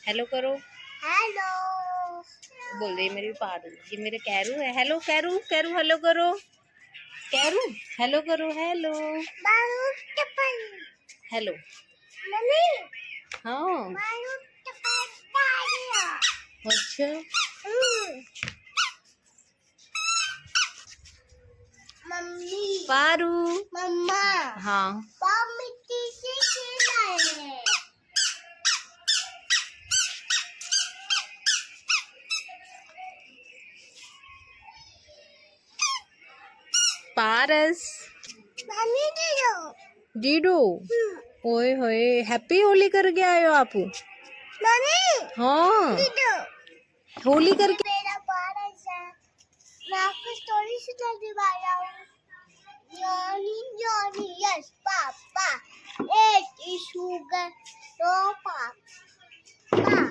Hello करो। Hello बोल रही मेरी पार ये मेरे कैरू है। हेलो कैरू, कैरू हेलो करो। कैरू हेलो करो। हेलो बारू चप्पल हेलो। मम्मी हाँ बारू चप्पल डालिया अच्छा मम्मी पारू। मम्मा हाँ पाप मिट्टी से खेला है। पारस मम्मी दे दो। डीडू ओए होए हैप्पी होली करके आए हो आप। मम्मी हाँ दे दो। होली करके। मेरा पारस है, मैं आपको स्टोरी सुनाने वाला हूँ। Johnny, Johnny, yes, Papa. 8 is sugar, no Papa.